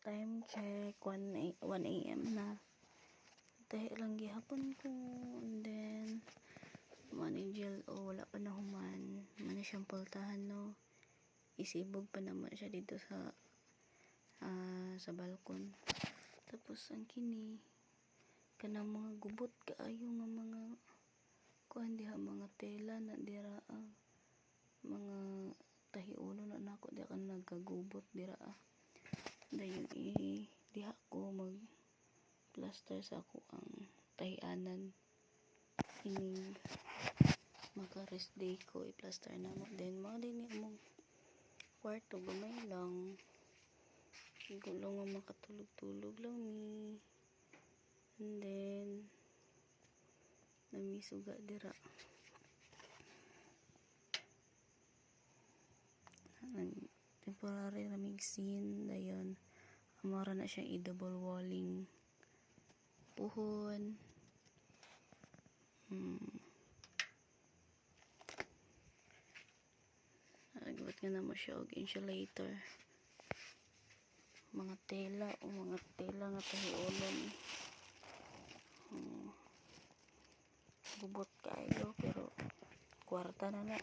Time check, 1 a.m. na. Tahi lang gihapon ko. And then, manigil, wala pa na human. Mani siyang pultahan, no. Isibog pa naman siya dito sa balkon. Tapos, ang kini, kanang mga gubot kaayo nga mga kuan diha, mga tela na dira, mga tahiuno na nako diha ka nagkagubot dira. Dayon diha ko mag plaster sa ako ang tahianan. Ini maka rest day ko i-plaster na mo. Then mga din mo kwarto gamay lang. Gulong nga makatulog-tulog lang ni. And then namisuga dira. Temporary ramig scene dayon. Amara na siya i-double walling puhon. Nagbuhat nga na mo siya og insulator. Mga tela nga tahiulon. Bubot kayo pero kwarta na na.